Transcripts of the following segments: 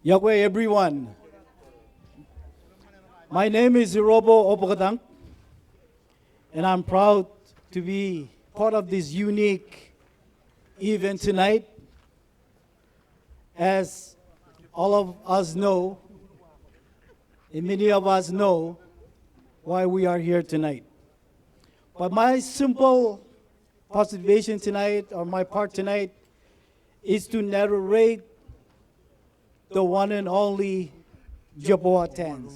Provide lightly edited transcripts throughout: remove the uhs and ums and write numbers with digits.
Yahweh, everyone. My name is Irobo Obogadang, and I'm proud to be part of this unique event tonight. As all of us know, and many of us know why we are here tonight. But my simple observation tonight, or my part tonight, is to narrate the one and only Jehoiatans.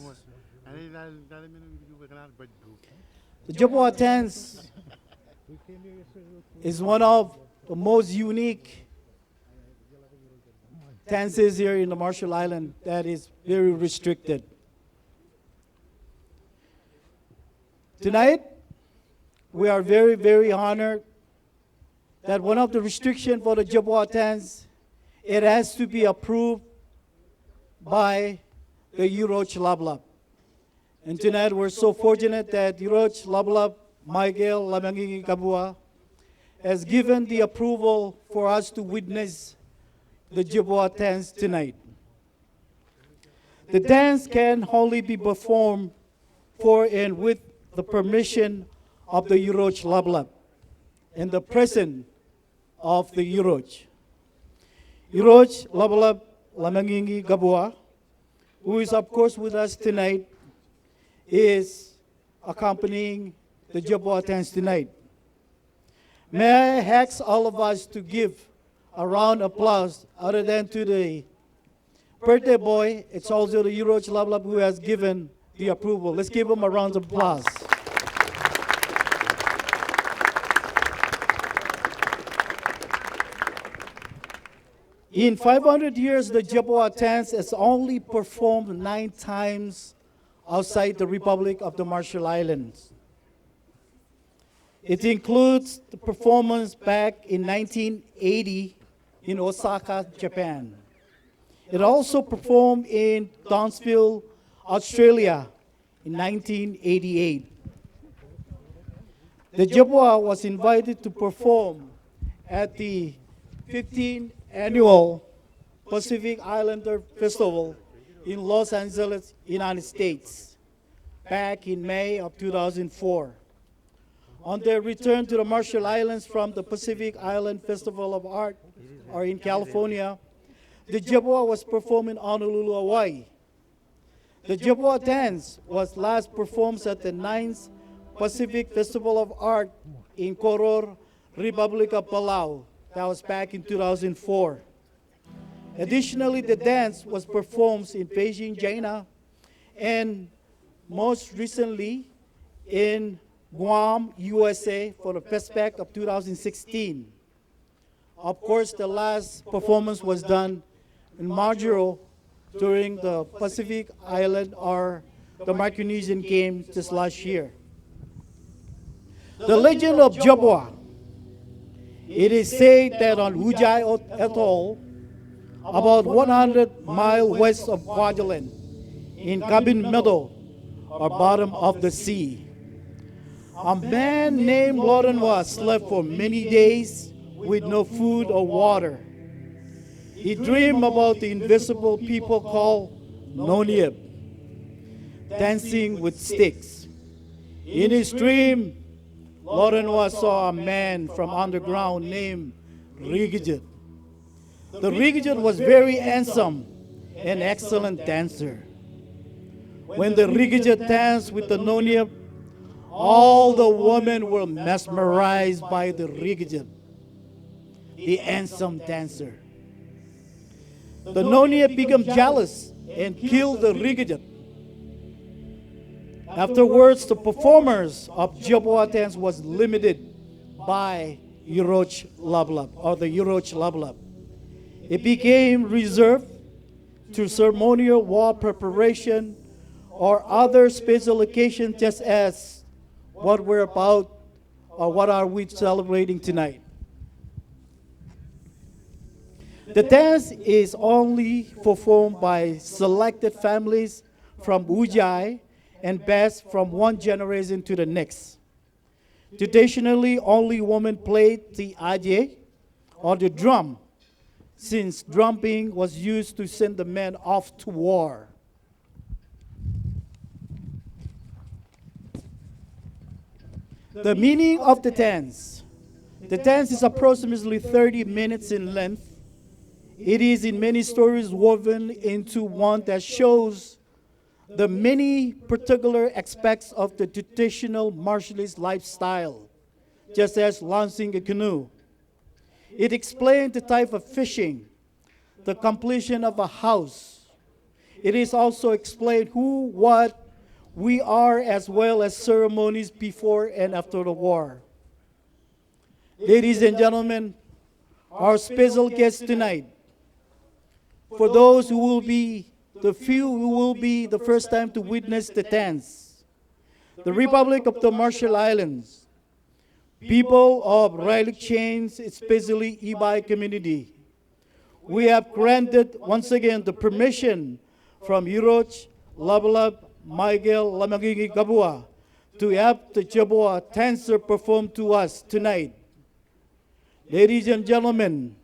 The Jehoiatans is one of the most unique dances here in the Marshall Island that is very restricted. Tonight, we are very, very honored that one of the restrictions for the Jehoiatans, it has to be approved by the Yuroch Lablab. And tonight we're so fortunate that Yuroch Lablab Michael Lamangingi Kabua has given the approval for us to witness the Jehoiatans tonight. The dance can only be performed for and with the permission of the Yuroch Lablab and the presence of the Yuroch. Yuroch Lablab Lamangingi Kabua, who is of course with us tonight, is accompanying the Jehoiatans tonight. May I ask all of us to give a round of applause, other than to the birthday boy, it's also the Yuroch Lablab who has given the approval. Let's give him a round of applause. In 500 years, the Jehoiatans has only performed 9 times outside the Republic of the Marshall Islands. It includes the performance back in 1980 in Osaka, Japan. It also performed in Townsville, Australia in 1988. The Jehoiat was invited to perform at the 15th Annual Pacific Islander Festival in Los Angeles, United States, back in May of 2004. On their return to the Marshall Islands from the Pacific Island Festival of Art, or in California, the Jehoiat was performed in Honolulu, Hawaii. The Jehoiat dance was last performed at the 9th Pacific Festival of Art in Koror, Republic of Palau. That was back in 2004. Additionally, the dance was performed in Beijing, China, and most recently in Guam, USA for the FestPac of 2016. Of course, the last performance was done in Majuro during the Pacific Island or the Micronesian Games just last year. The legend of Jehoiat. It is said that on Ujai Atoll, about 100 miles west of Kwajalein, in Cabin Meadow, or bottom of the sea, a man named Lorenwa slept for many days with no food or water. He dreamed about the invisible people called Noniab, dancing with sticks. In his dream, Lorenwa saw a man from underground named Rigijit. The Rigijit was very handsome and excellent dancer. When the Rigijit danced with the Noniab, all the women were mesmerized by the Rigijit, the handsome dancer. The Noniab became jealous and killed the Rigijit. Afterwards, the performers of Jehoiatans was limited by Yuroch Lablab, or the Yuroch Lablab. It became reserved to ceremonial war preparation or other special occasions, just as what we're about or what are we celebrating tonight. The dance is only performed by selected families from Ujai and best from one generation to the next. Traditionally, only women played the aje, or the drum, since drumming was used to send the men off to war. The meaning of the dance. The dance is approximately 30 minutes in length. It is in many stories woven into one that shows the many particular aspects of the traditional martialist lifestyle, just as launching a canoe. It explains the type of fishing, the completion of a house. It is also explained who, what we are, as well as ceremonies before and after the war. Ladies and gentlemen, our special guest tonight, for those who will be the few who will be the first time to witness the dance, the Republic of the Marshall Islands, people of Rylic Chains, especially Ibay community, we have granted once again the permission from Yuroch, Labalab, Miguel Lamagigi Gabua to have the Jaboa dancer perform to us tonight. Ladies and gentlemen,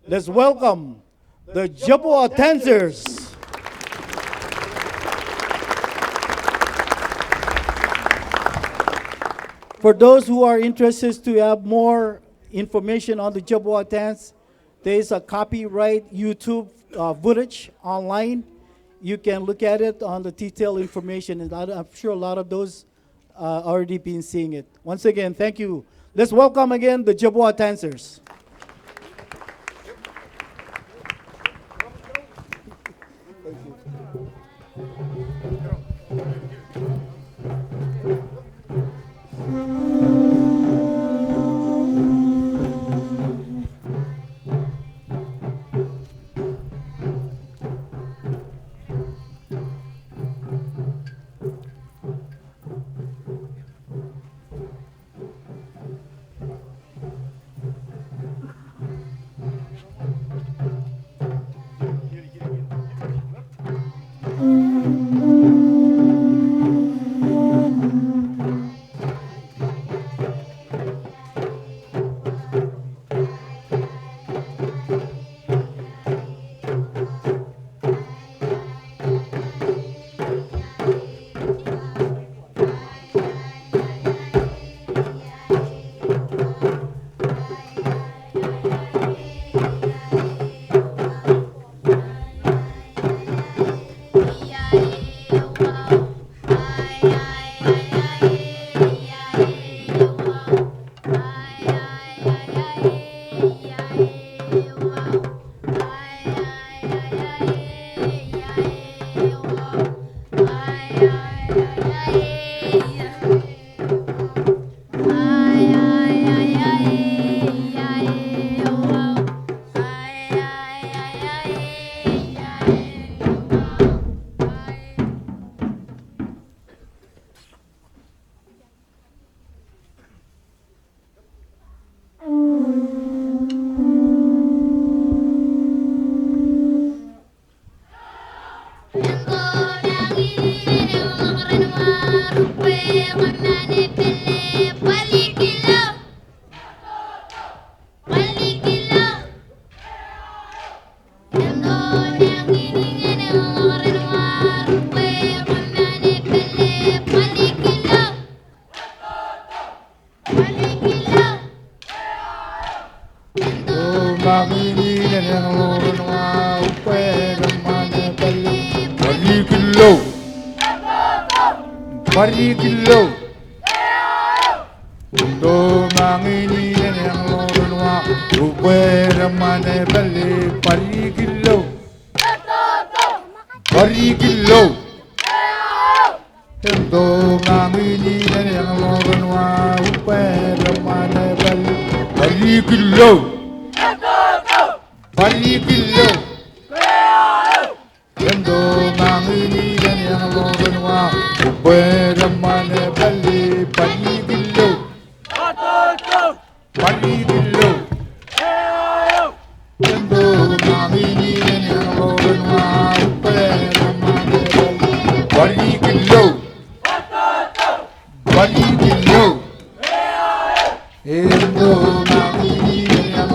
let's welcome the Jaboa dancers. For those who are interested to have more information on the Jaboa dance, there is a copyright YouTube footage online. You can look at it on the detailed information, and I'm sure a lot of those already been seeing it. Once again, thank you. Let's welcome again the Jaboa dancers. Parigilo, do mangini yang lorunwa, ubera mane bali parigilo, parigilo, do mangini yang lorunwa, ubera mane bali parigilo, parigilo, do mangini yang lorunwa. Beramane bali parigilo, parigilo, endo namini yang lorenwa. Beramane bali parigilo, parigilo, endo namini yang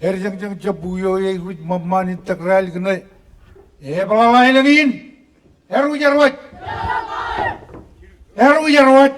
jang jabuyo ye hut mamani takral gne. Belalai lagin. Heru jarwat. Heru jarwat.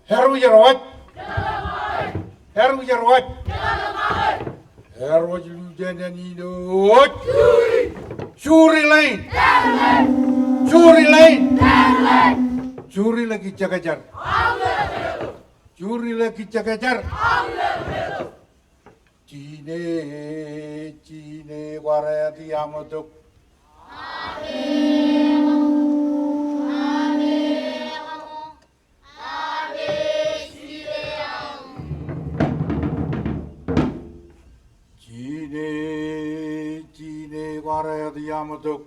Heru jarwat. Heru jarwat. Heru janani dot. Curi lain. Curi lain. Curi lagi cakajar. Curi lagi cakajar. Cine warayati amatuk. Cine warayati amatuk.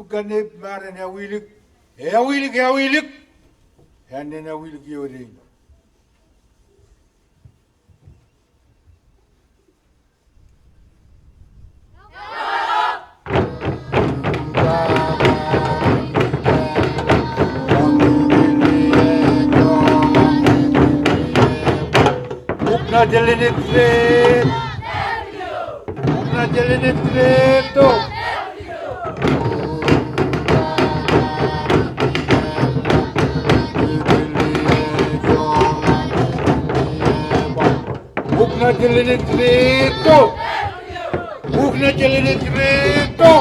Kanep maren ya wilik, handen ya wilik yoring. Ukna jelenet kret, ukna jelenet kreto. Ukna jelenet kreto, ukna jelenet kreto.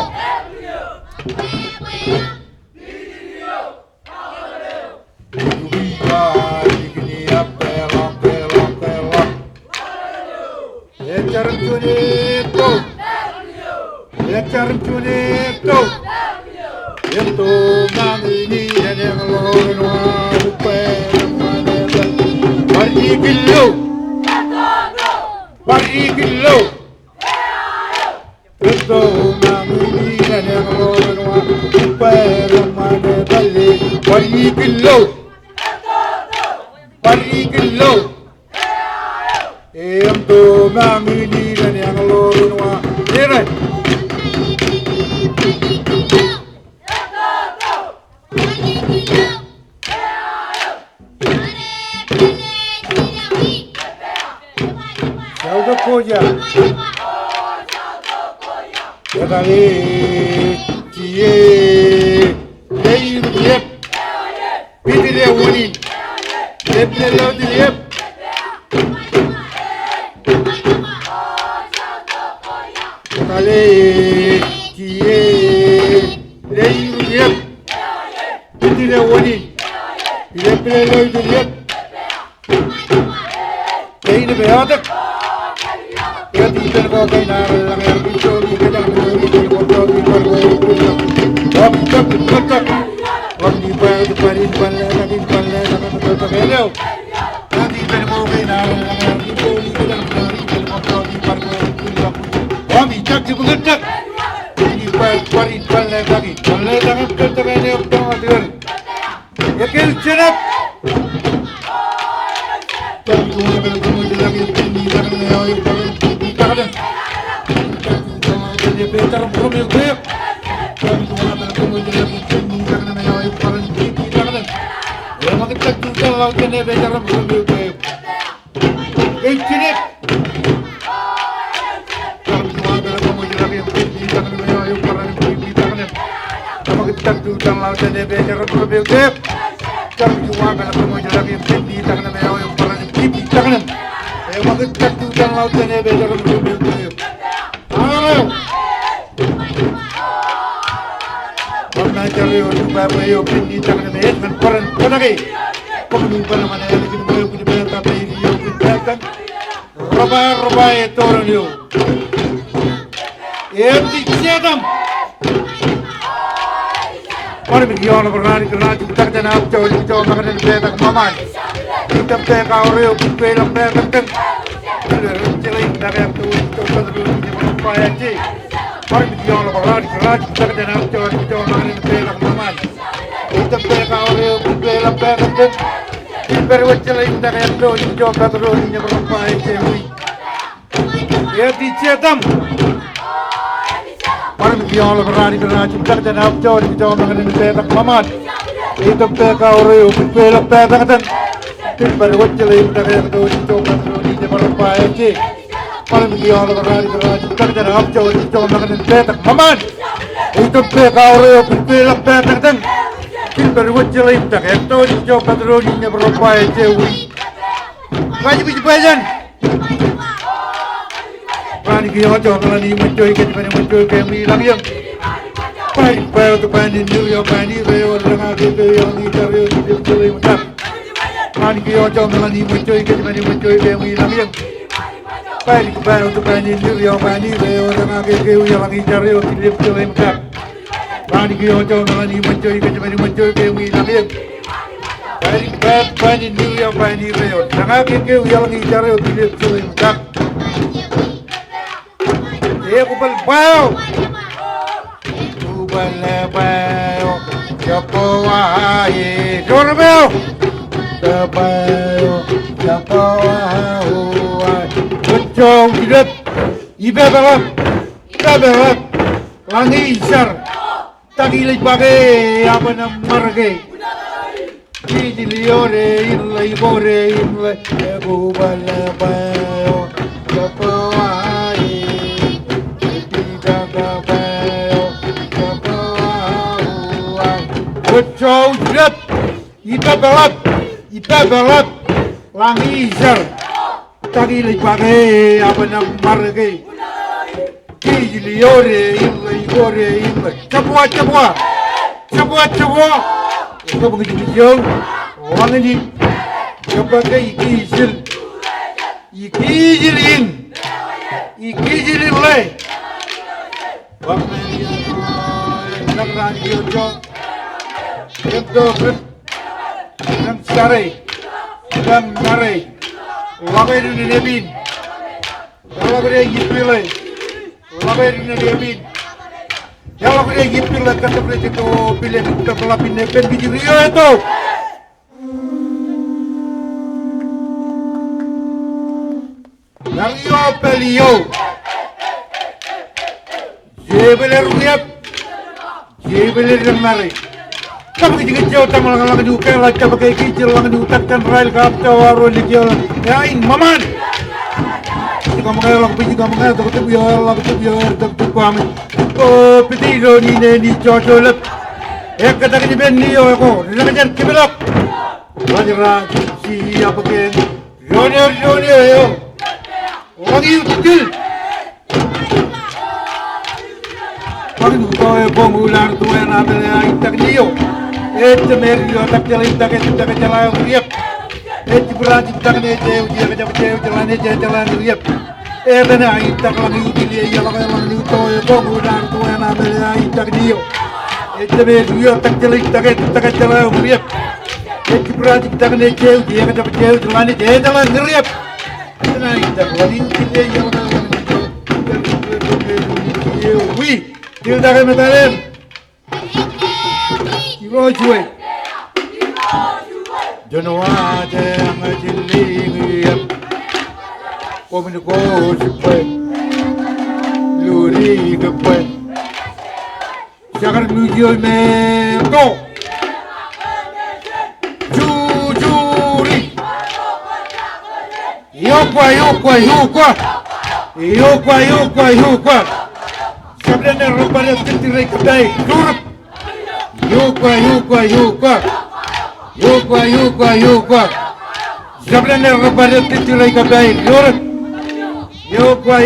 Leccarciunetto, ento mamini yang lorun warupe manel, parigillo, ento mamini yang lorun warupe manel, parigillo, ento mamini yang lorun warupe. Koja, Yadali, Cie, Dei Yep, Pidile Wuni, Lebne Yep, Yadali, Cie, Dei Yep, Pidile Wuni, Lebne Yep, Dei Beadak. Kita kau kena lang yang dicuri kita beri foto di luar punya. Waktu kita waktu pada parin panle kita kena. Nanti kita kau kena lang yang dicuri kita beri foto di luar punya. Kami cak kita. Ini parin panle lagi. Panle jangan kita kena optimal. Ya kel cenap. Tapi cuma kalau kamu lagi ini jangan yang better from your grip. Come to one of the Barbaye Toronio. Empty Chetam. Or with your Rani Raj, Tartan out, Joe, Magan and Bedak Maman. You can take our real pale of Bedak. Chilling that have to fire G. Or with your Rani Raj, Tartan out, Joe, Magan and Bedak Maman. You can take our real pale of Bedak. Very much chilling that I have to Joe Pedro in your fire G. Empty Chetam. Parang diyon lang rani ka na chimtak dan hapcho di jaw mga nilita kaman. Itong teka ore upit pelak teka katan. Timbar wajjal yung teka yung di jaw mga nilita parang paechi. Parang diyon lang rani ka na chimtak dan hapcho di jaw mga nilita kaman. Itong teka ore upit pelak teka katan. Timbar wajjal yung teka yung di jaw mga nilita parang paechi. Kaji biji pajan. Rani ki hojo kalani mencoy ke jepani mencoy ke mi langyang. Pai pai to pani New York pani reo langa ke yo ni tareo ni jeli mutap. Rani ki hojo kalani mencoy ke jepani mencoy ke mi langyang. Pai to pani New York pani reo langa ke yo ni tareo ni jeli mutap. Rani ki hojo kalani mencoy ke jepani mencoy ke mi langyang. Pai pani New York pani reo langa ke yo ni tareo ni jeli mutap. Kubal bao, siapa wahai, jor bao, siapa wahai, kacau hidup, iba balap, langi isar, tagi bagai apa marge, ini liore, ini bore, ini kubal bao, siapa wahai. Kacau hidup, iba balap, langi isar, tagi bagai apa marge, ini liore, ini bore, ini capua, itu begitu jauh, orang ini sebagai ikijilin le, nak radio jauh. Dem sare, dem nare, lagai di nebin, lagai di gipile, lagai di nebin, lagai di gipile kata pelajari tu pilih kita pelapin nebin biji rio itu. Rio pelio, jebeler riap, jebeler nare. Kamu kita jauh tamu lang juga lah, coba kayak kicil lang diutakkan rail kapten waru likiol, yain maman. Jika mengalir lang piji kamu mengalir, takut biar, takut kami. Oh, piti roni ni cocok. Kata kini beni aku, nak jadi kebelok. Raja siapa ken? Roni yo. Orang itu kecil. Orang itu kau pengular tu yang ada intak niyo. Itu merio tak jalan tak jalan riap. Itu berarti tak ni jauh jalan riap. Ena intak lagi utili ya lagi itu pengular tu yang ada intak niyo. Itu merio tak jalan riap. Itu berarti tak ni jauh jalan riap. Ena intak lagi utili ya lagi wi, dia dah kemana? Rojuwe, Januari yang jeli, komin kosupe, luri kepe, jangan muncul mento, jujuri, yukwa, sebenarnya rupanya ketirai kedai, duruk. Yukwa. Sebenarnya kepada titilai kedai lurut. Yukwa.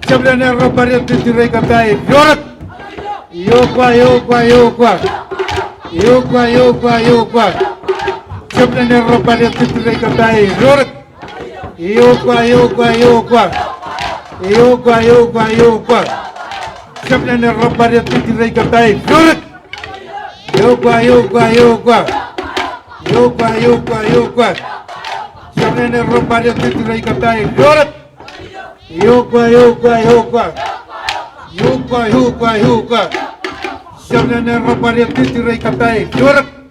Sebenarnya kepada titilai kedai lurut. Yukwa. Shablan Robert Titrikatai, Rorik, Yoga, Yoga, Yoga, Yoga, Yoga, Yoga, Shablan Robert Titrikatai, Rorik, Yoga, Yoga, Yoga, Yoga, Yoga, Yoga, Shablan Robert Titrikatai, Rorik, Yoga, Yoga, Yoga, Yoga, Yoga, Yoga, Shablan Robert Titrikatai, Rorik,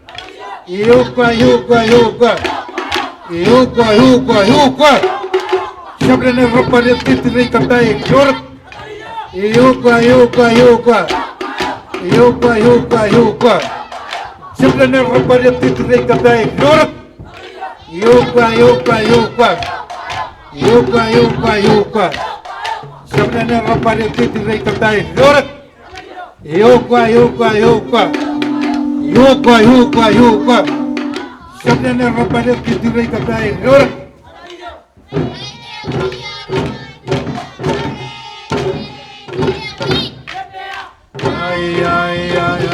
Yoga, yoga, yoga. Yoga, yoga, yoga. Shablan Robert Titrikatai, Rorik. Yoga, yoga, yoga. Yoga, yoga, yoga. Shablan Robert Titrikatai, Rorik. Yoga, yoga, yoga. Yoga, yoga, yoga. Shablan Robert Titrikatai, Rorik. Yoga, yoga, yoga. Yoga, yoga, yoga. Shablan Robert Titrikatai, Rorik. Ay, ay, ay, ay,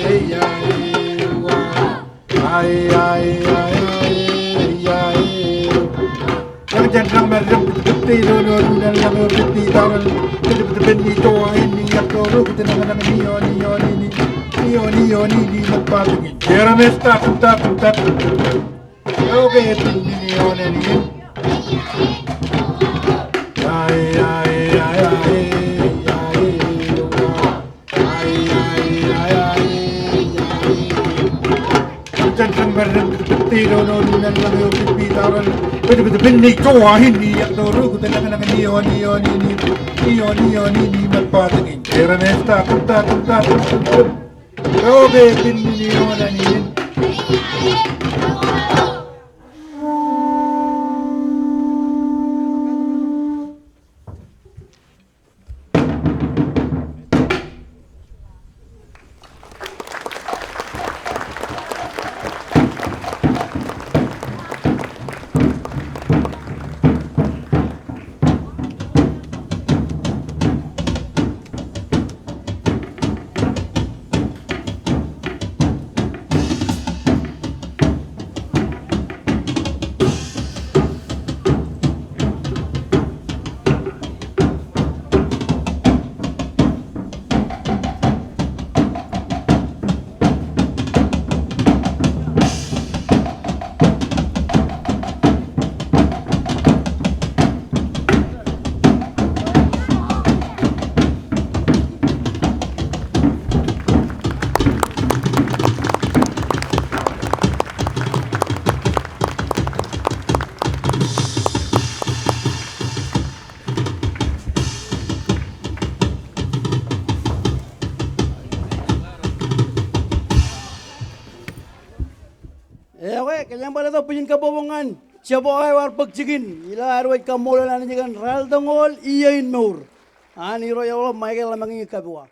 ay, ay, ay, ay, ay. Jangan jangan merem peti dulu dan lama peti tahun peti peti tua ini yang kau kita nama nama ni lepas lagi. Jangan start. Oke ini ni. Ay ay ay ay. Jangan merem peti dulu dan lama peti tahun peti peti tua ini yang kau kita nama nama ni lepas lagi. Jangan start. Oke ini ni. Kanyang bala to punya kabobongan. Siapa ay war pagsigin. Ila arway kamola na niyan ral tangol iyain nur. Ani royal Michael lamang kabuwa.